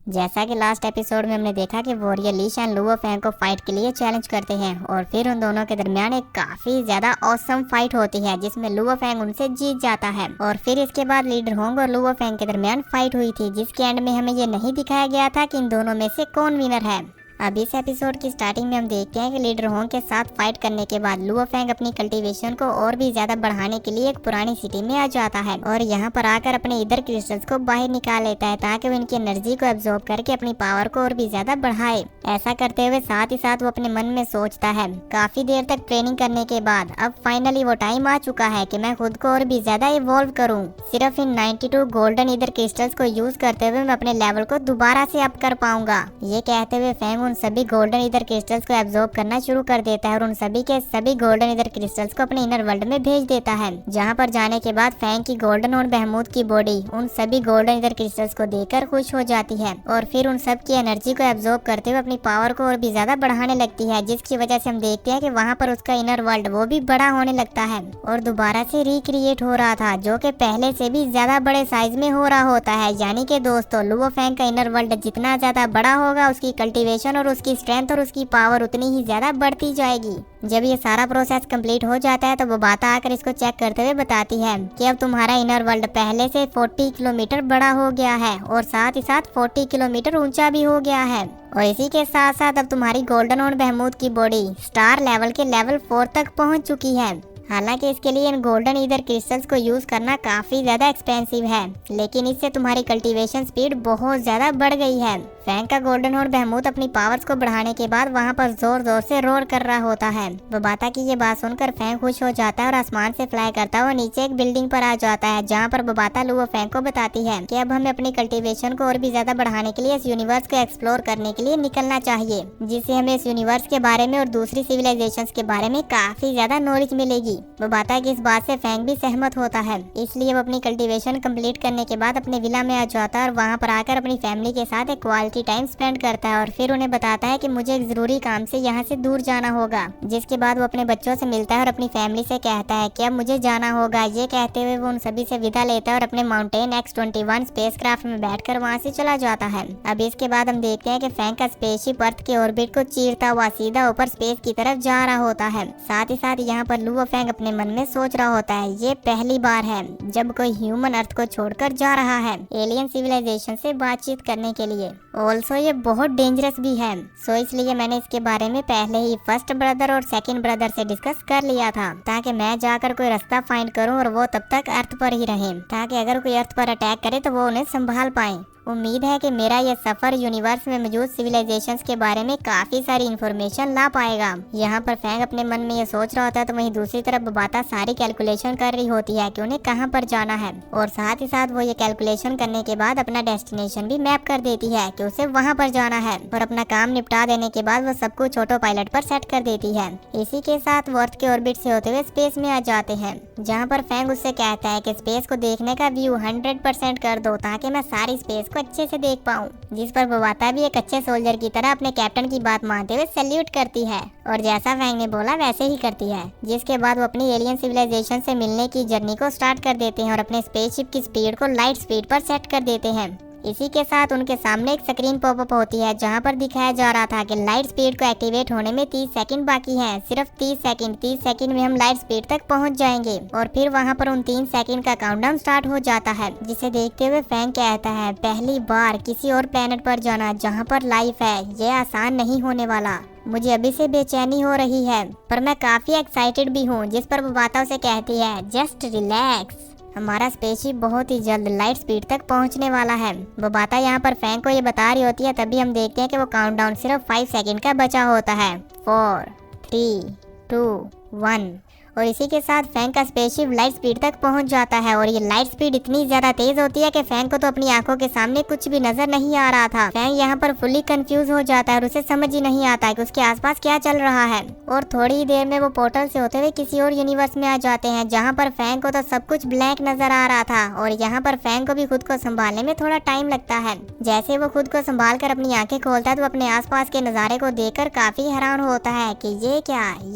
जैसा कि last episode में हमने देखा कि वॉरियर ली शान लुओ फैंग को फाइट के लिए चैलेंज करते हैं और फिर उन दोनों के दरमियान एक काफी ज्यादा ऑसम फाइट होती है जिसमें लुओ फैंग उनसे जीत जाता है। और फिर इसके बाद लीडर होंग और लुओ फैंग के दरमियान फाइट हुई थी जिसके एंड में हमें ये नहीं दिखाया गया था कि इन दोनों में से कौन विनर है। अब इस एपिसोड की स्टार्टिंग में हम देखते हैं कि लीडर होंग के साथ फाइट करने के बाद लुओ फैंग अपनी कल्टीवेशन को और भी ज्यादा बढ़ाने के लिए एक पुरानी सिटी में आ जाता है और यहाँ पर आकर अपने इधर क्रिस्टल्स को बाहर निकाल लेता है ताकि वो इनकी एनर्जी को एब्जॉर्ब करके अपनी पावर को और भी ज्यादा बढ़ाए। ऐसा करते हुए साथ ही साथ वो अपने मन में सोचता है काफी देर तक ट्रेनिंग करने के बाद अब फाइनली वो टाइम आ चुका है कि मैं खुद को और भी ज्यादा इवॉल्व करूँ। सिर्फ इन 92 गोल्डन इधर क्रिस्टल्स को यूज करते हुए मैं अपने लेवल को दोबारा से अप कर पाऊंगा। ये कहते हुए फैंग उन सभी गोल्डन इधर क्रिस्टल्स को एब्जॉर्ब करना शुरू कर देता है और उन सभी के सभी गोल्डन इधर क्रिस्टल्स को अपने इनर वर्ल्ड में भेज देता है। जहाँ पर जाने के बाद फैंग की गोल्डन और बहमूद की बॉडी उन सभी गोल्डन इधर क्रिस्टल्स को देखकर खुश हो जाती है और फिर उन सब की एनर्जी को एब्जॉर्ब करते हुए अपनी पावर को और भी ज्यादा बढ़ाने लगती है, जिसकी वजह से हम देखते हैं कि वहाँ पर उसका इनर वर्ल्ड वो भी बड़ा होने लगता है और दोबारा से रिक्रिएट हो रहा था जो कि पहले से भी ज्यादा बड़े साइज में हो रहा होता है। यानी कि दोस्तों लुओ फैंग का इनर वर्ल्ड जितना ज्यादा बड़ा होगा उसकी कल्टीवेशन और उसकी स्ट्रेंथ और उसकी पावर उतनी ही ज्यादा बढ़ती जाएगी। जब ये सारा प्रोसेस कंप्लीट हो जाता है तो वो बाता आकर इसको चेक करते हुए बताती है कि अब तुम्हारा इनर वर्ल्ड पहले से 40 किलोमीटर बड़ा हो गया है और साथ ही साथ 40 किलोमीटर ऊंचा भी हो गया है और इसी के साथ साथ अब तुम्हारी गोल्डन और बहमूद की बॉडी स्टार लेवल के लेवल 4 तक पहुंच चुकी है। हालांकि इसके लिए इन गोल्डन ईदर क्रिस्टल्स को यूज करना काफी ज्यादा एक्सपेंसिव है, लेकिन इससे तुम्हारी कल्टीवेशन स्पीड बहुत ज्यादा बढ़ गई है। फैंग का गोल्डन और बहमूद अपनी पावर्स को बढ़ाने के बाद वहाँ पर जोर जोर से रोर कर रहा होता है। बबाता की ये बात सुनकर फैंग खुश हो जाता है और आसमान से फ्लाई करता हुआ नीचे एक बिल्डिंग पर आ जाता है, जहाँ पर बबाता लुओ फैंग को बताती है कि अब हमें अपनी कल्टीवेशन को और भी ज्यादा बढ़ाने के लिए इस यूनिवर्स को एक्सप्लोर करने के लिए निकलना चाहिए, जिससे हमें इस यूनिवर्स के बारे में और दूसरी सिविलाइजेशन के बारे में काफी ज्यादा नॉलेज मिलेगी। बबाता की इस बात से फैंग भी सहमत होता है, इसलिए वो अपनी कल्टीवेशन कंप्लीट करने के बाद अपने विला में आ जाता है और वहाँ पर आकर अपनी फैमिली के साथ एक क्वालिटी टाइम स्पेंड करता है और फिर उन्हें बताता है कि मुझे एक जरूरी काम से यहाँ से दूर जाना होगा। जिसके बाद वो अपने बच्चों से मिलता है और अपनी फैमिली से कहता है कि अब मुझे जाना होगा। ये कहते हुए वो उन सभी से विदा लेता है और अपने माउंटेन X-21 स्पेसक्राफ्ट में बैठकर वहाँ से चला जाता है। अब इसके बाद हम देखते हैं कि फैंग का स्पेसशिप अर्थ के ऑर्बिट को चीरता हुआ सीधा ऊपर स्पेस की तरफ जा रहा होता है। साथ ही साथ यहाँ पर लुओ फैंग अपने मन में सोच रहा होता है ये पहली बार है जब कोई ह्यूमन अर्थ को छोड़कर जा रहा है एलियन सिविलाइजेशन से बातचीत करने के लिए। ऑल्सो ये बहुत डेंजरस भी है, सो इसलिए मैंने इसके बारे में पहले ही फर्स्ट ब्रदर और सेकंड ब्रदर से डिस्कस कर लिया था ताकि मैं जाकर कोई रास्ता फाइंड करूं और वो तब तक अर्थ पर ही रहे ताकि अगर कोई अर्थ पर अटैक करे तो वो उन्हें संभाल पाए। उम्मीद है कि मेरा यह सफर यूनिवर्स में मौजूद सिविलाइजेशंस के बारे में काफी सारी इन्फॉर्मेशन ला पाएगा। यहाँ पर फैंग अपने मन में ये सोच रहा होता है तो वहीं दूसरी तरफ बबाता सारी कैलकुलेशन कर रही होती है कि उन्हें कहाँ पर जाना है और साथ ही साथ वो ये कैलकुलेशन करने के बाद अपना डेस्टिनेशन भी मैप कर देती है कि उसे वहाँ पर जाना है और अपना काम निपटा देने के बाद वो सब कुछ ऑटो पायलट पर सेट कर देती है। इसी के साथ वो अर्थ के ऑर्बिट से होते हुए स्पेस में आ जाते हैं, जहाँ पर फैंग उससे कहता है कि स्पेस को देखने का व्यू 100% कर दो ताकि मैं सारी स्पेस को अच्छे से देख पाऊं। जिस पर बबाता भी एक अच्छे सोल्जर की तरह अपने कैप्टन की बात मानते हुए सैल्यूट करती है और जैसा फैंग ने बोला वैसे ही करती है। जिसके बाद वो अपनी एलियन सिविलाइजेशन से मिलने की जर्नी को स्टार्ट कर देते हैं और अपने स्पेसशिप की स्पीड को लाइट स्पीड पर सेट कर देते हैं। इसी के साथ उनके सामने एक स्क्रीन पॉपअप होती है जहां पर दिखाया जा रहा था कि लाइट स्पीड को एक्टिवेट होने में 30 सेकंड बाकी हैं। सिर्फ 30 सेकंड में हम लाइट स्पीड तक पहुंच जाएंगे और फिर वहां पर उन 3 सेकंड का काउंटडाउन स्टार्ट हो जाता है, जिसे देखते हुए फैंग कहता है पहली बार किसी और प्लेनेट पर जाना जहाँ पर लाइफ है, ये आसान नहीं होने वाला। मुझे अभी से बेचैनी हो रही है पर मैं काफी एक्साइटेड भी हूँ। जिस पर वो बाता उसे कहती है जस्ट रिलैक्स, हमारा स्पेसशिप बहुत ही जल्द लाइट स्पीड तक पहुंचने वाला है। वो बाता यहाँ पर फैंग को ये बता रही होती है, तभी हम देखते हैं कि वो काउंटडाउन सिर्फ 5 सेकंड का बचा होता है। 4 3 2 1 और इसी के साथ फैंग का स्पेसशिप लाइट स्पीड तक पहुंच जाता है और ये लाइट स्पीड इतनी ज्यादा तेज होती है कि फैंग को तो अपनी आंखों के सामने कुछ भी नजर नहीं आ रहा था। फैंग यहाँ पर फुली कंफ्यूज हो जाता है और उसे समझ ही नहीं आता है कि उसके आसपास क्या चल रहा है और थोड़ी ही देर में वो पोर्टल से होते हुए किसी और यूनिवर्स में आ जाते हैं, जहाँ पर फैंग को तो सब कुछ ब्लैक नजर आ रहा था और यहाँ पर फैंग को भी खुद को संभालने में थोड़ा टाइम लगता है। जैसे वो खुद को संभाल कर अपनी आंखें खोलता है तो अपने आसपास के नजारे को देखकर काफी हैरान होता है कि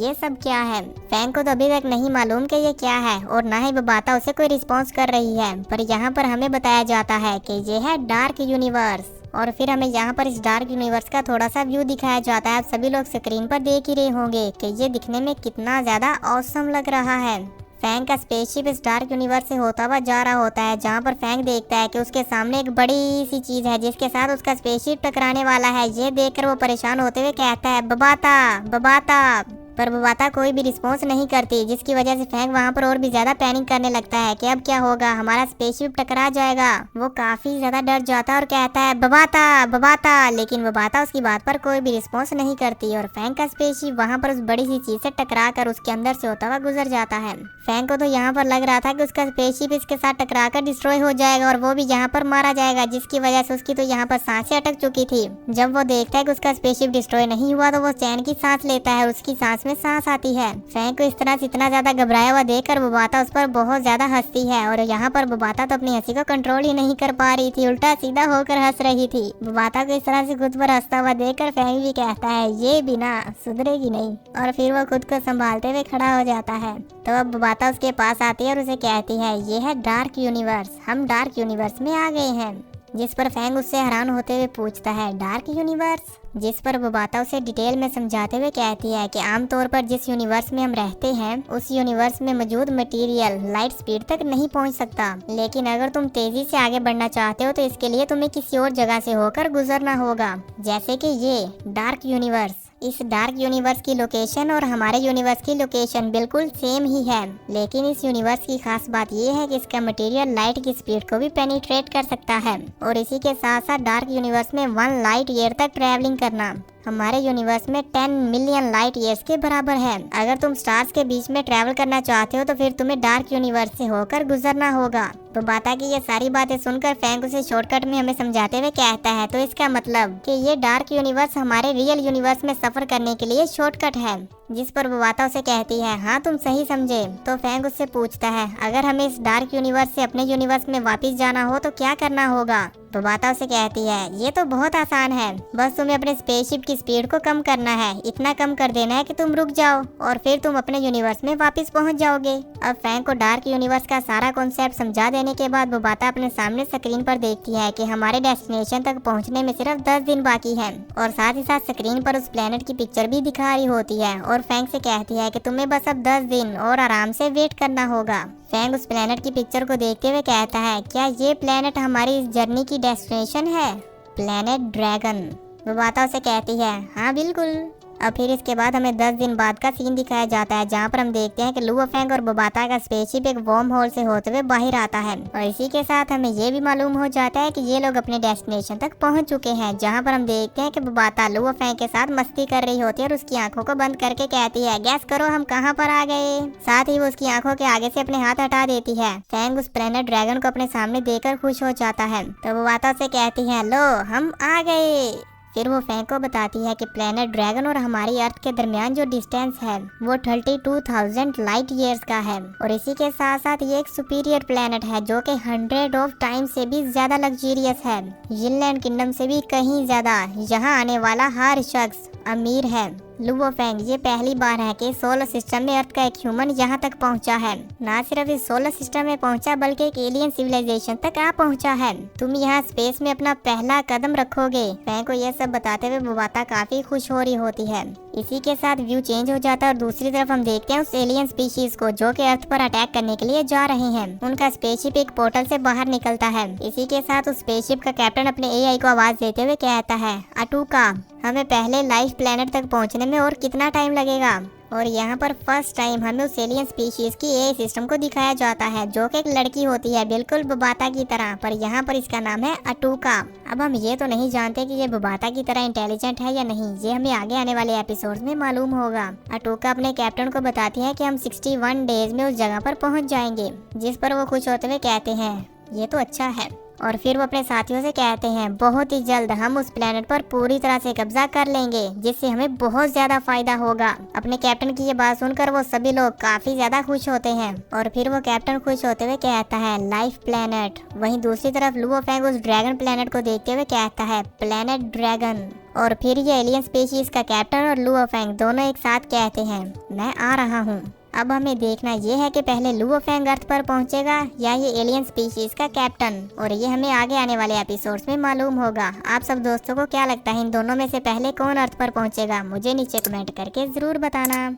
ये सब क्या है। फैंग को तो अभी तक नहीं मालूम कि ये क्या है और ना ही बबाता उसे कोई रिस्पॉन्स कर रही है, पर यहाँ पर हमें बताया जाता है कि ये है डार्क यूनिवर्स। और फिर हमें यहाँ पर इस डार्क यूनिवर्स का थोड़ा सा व्यू दिखाया जाता है। आप सभी लोग स्क्रीन पर देख ही रहे होंगे कि ये दिखने में कितना ज्यादा ऑसम लग रहा है। फैंग का स्पेसशिप इस डार्क यूनिवर्स से होता हुआ जा रहा होता है, जहाँ पर फैंग देखता है कि उसके सामने एक बड़ी सी चीज है जिसके साथ उसका स्पेसशिप टकराने वाला है। ये देखकर वो परेशान होते हुए कहता है बबाता बबाता, पर बबाता कोई भी रिस्पॉन्स नहीं करती, जिसकी वजह से फैंग वहाँ पर और भी ज्यादा पैनिक करने लगता है कि अब क्या होगा, हमारा स्पेसशिप टकरा जाएगा। वो काफी ज्यादा डर जाता है और कहता है बबाता बबाता, लेकिन बबाता उसकी बात पर कोई भी रिस्पॉन्स नहीं करती और फैंग का स्पेसशिप वहाँ पर उस बड़ी सी चीज से टकरा कर उसके अंदर से होता हुआ गुजर जाता है। फैंग को तो यहाँ पर लग रहा था कि उसका स्पेसशिप इसके साथ टकरा कर डिस्ट्रॉय हो जाएगा और वो भी यहाँ पर मारा जाएगा, जिसकी वजह से उसकी तो यहाँ पर सांसें अटक चुकी थी। जब वो देखता है कि उसका स्पेसशिप डिस्ट्रॉय नहीं हुआ तो वो चैन की सांस लेता है और उसकी सांस में सांस आती है। फैंग को इस तरह से इतना ज्यादा घबराया हुआ देखकर बबाता उस पर बहुत ज्यादा हंसती है और यहाँ पर बबाता तो अपनी हंसी को कंट्रोल ही नहीं कर पा रही थी, उल्टा सीधा होकर हंस रही थी। बबाता को इस तरह से खुद पर हंसता हुआ देखकर फैंग भी कहता है ये बिना सुधरेगी नहीं, और फिर वो खुद को संभालते हुए खड़ा हो जाता है। तो अब बबाता उसके पास आती है और उसे कहती है ये है डार्क यूनिवर्स, हम डार्क यूनिवर्स में आ गए हैं। जिस पर फैंग उससे हैरान होते हुए पूछता है डार्क यूनिवर्स, जिस पर बबाता उसे डिटेल में समझाते हुए कहती है कि आमतौर पर जिस यूनिवर्स में हम रहते हैं उस यूनिवर्स में मौजूद मटेरियल लाइट स्पीड तक नहीं पहुंच सकता, लेकिन अगर तुम तेजी से आगे बढ़ना चाहते हो तो इसके लिए तुम्हें किसी और जगह से होकर गुजरना होगा, जैसे कि ये डार्क यूनिवर्स। इस डार्क यूनिवर्स की लोकेशन और हमारे यूनिवर्स की लोकेशन बिल्कुल सेम ही है, लेकिन इस यूनिवर्स की खास बात ये है कि इसका मटेरियल लाइट की स्पीड को भी पेनिट्रेट कर सकता है और इसी के साथ साथ डार्क यूनिवर्स में 1 लाइट ईयर तक ट्रैवलिंग करना हमारे यूनिवर्स में 10 मिलियन लाइट ईयर्स के बराबर है। अगर तुम स्टार्स के बीच में ट्रैवल करना चाहते हो तो फिर तुम्हें डार्क यूनिवर्स से होकर गुजरना होगा। बबाता की ये सारी बातें सुनकर फैंग उसे शॉर्टकट में हमें समझाते हुए कहता है तो इसका मतलब कि ये डार्क यूनिवर्स हमारे रियल यूनिवर्स में सफर करने के लिए शॉर्टकट है। जिस पर बबाता उसे कहती है हाँ तुम सही समझे। तो फैंग उससे पूछता है अगर हमें इस डार्क यूनिवर्स से अपने यूनिवर्स में वापस जाना हो तो क्या करना होगा। बबाता उसे कहती है ये तो बहुत आसान है, बस तुम्हें अपने स्पेसशिप की स्पीड को कम करना है, इतना कम कर देना है कि तुम रुक जाओ और फिर तुम अपने यूनिवर्स में वापस पहुंच जाओगे। अब फैंग को डार्क यूनिवर्स का सारा कॉन्सेप्ट समझा देने के बाद बबाता अपने सामने स्क्रीन पर देखती है कि हमारे डेस्टिनेशन तक पहुंचने में सिर्फ 10 दिन बाकी है और साथ ही साथ स्क्रीन पर उस प्लेनेट की पिक्चर भी दिखा रही होती है और फैंग से कहती है कि तुम्हें बस अब 10 दिन और आराम से वेट करना होगा। फैंग उस प्लेनेट की पिक्चर को देखते हुए कहता है क्या ये प्लेनेट हमारी इस जर्नी की डेस्टिनेशन है? Planet dragon. बबाता उसे कहती है हाँ बिल्कुल। अब फिर इसके बाद हमें 10 दिन बाद का सीन दिखाया जाता है जहाँ पर हम देखते हैं कि लुओ फैंग और बबाता का स्पेसशिप एक वॉर्म होल से होते हुए बाहर आता है और इसी के साथ हमें ये भी मालूम हो जाता है कि ये लोग अपने डेस्टिनेशन तक पहुंच चुके हैं, जहाँ पर हम देखते हैं कि बबाता लुओ फैंग के साथ मस्ती कर रही होती है और उसकी आंखों को बंद करके कहती है गैस करो हम कहाँ पर आ गए। साथ ही वो उसकी आंखों के आगे से अपने हाथ हटा देती है। फैंग उस प्लेनेट ड्रैगन को अपने सामने देखकर खुश हो जाता है तो बबाता से कहती है लो हम आ गए। फिर वो फैंग को बताती है कि प्लेनेट ड्रैगन और हमारी अर्थ के दरमियान जो डिस्टेंस है वो 32,000 लाइट ईयर्स का है और इसी के साथ साथ ये एक सुपीरियर प्लेनेट है जो कि 100 टाइम से भी ज्यादा लग्जरियस है, यिनलैंड किंगडम से भी कहीं ज्यादा। यहाँ आने वाला हर शख्स अमीर है। लुओ फैंग ये पहली बार है कि सोलर सिस्टम में अर्थ का एक ह्यूमन यहाँ तक पहुँचा है। ना सिर्फ इस सोलर सिस्टम में पहुँचा बल्कि एक एलियन सिविलाइजेशन तक आ पहुँचा है। तुम यहाँ स्पेस में अपना पहला कदम रखोगे। फैंग को यह सब बताते हुए बबाता काफी खुश हो रही होती है। इसी के साथ व्यू चेंज हो जाता है और दूसरी तरफ हम देखते हैं उस एलियन स्पीशीज को जो कि अर्थ पर अटैक करने के लिए जा रहे हैं। उनका स्पेसशिप एक पोर्टल से बाहर निकलता है। इसी के साथ उस स्पेसशिप का कैप्टन अपने एआई को आवाज देते हुए कहता है अटूका हमें पहले लाइफ प्लेनेट तक पहुंचने में और कितना टाइम लगेगा। और यहाँ पर फर्स्ट टाइम हमें उस एलियन स्पीशीज की एआई सिस्टम को दिखाया जाता है जो कि एक लड़की होती है बिल्कुल बबाता की तरह, पर यहाँ पर इसका नाम है अटूका। अब हम ये तो नहीं जानते कि ये बबाता की तरह इंटेलिजेंट है या नहीं, ये हमें आगे आने वाले एपिसोड्स में मालूम होगा। अटूका अपने कैप्टन को बताती है कि हम 61 डेज में उस जगह पर पहुँच जाएंगे, जिस पर वो खुश होते हुए कहते हैं ये तो अच्छा है। और फिर वो अपने साथियों से कहते हैं बहुत ही जल्द हम उस प्लेनेट पर पूरी तरह से कब्जा कर लेंगे जिससे हमें बहुत ज्यादा फायदा होगा। अपने कैप्टन की ये बात सुनकर वो सभी लोग काफी ज्यादा खुश होते हैं और फिर वो कैप्टन खुश होते हुए कहता है लाइफ प्लेनेट। वहीं दूसरी तरफ लुओ फैंग उस ड्रैगन प्लेनेट को देखते हुए कहता है प्लेनेट ड्रैगन। और फिर ये एलियन स्पीशीज का कैप्टन और लुओ फैंग दोनों एक साथ कहते हैं मैं आ रहा हूँ। अब हमें देखना ये है कि पहले लुओ फैंग अर्थ पर पहुंचेगा या ये एलियन स्पीशीज का कैप्टन, और ये हमें आगे आने वाले एपिसोड्स में मालूम होगा। आप सब दोस्तों को क्या लगता है इन दोनों में से पहले कौन अर्थ पर पहुंचेगा? मुझे नीचे कमेंट करके जरूर बताना।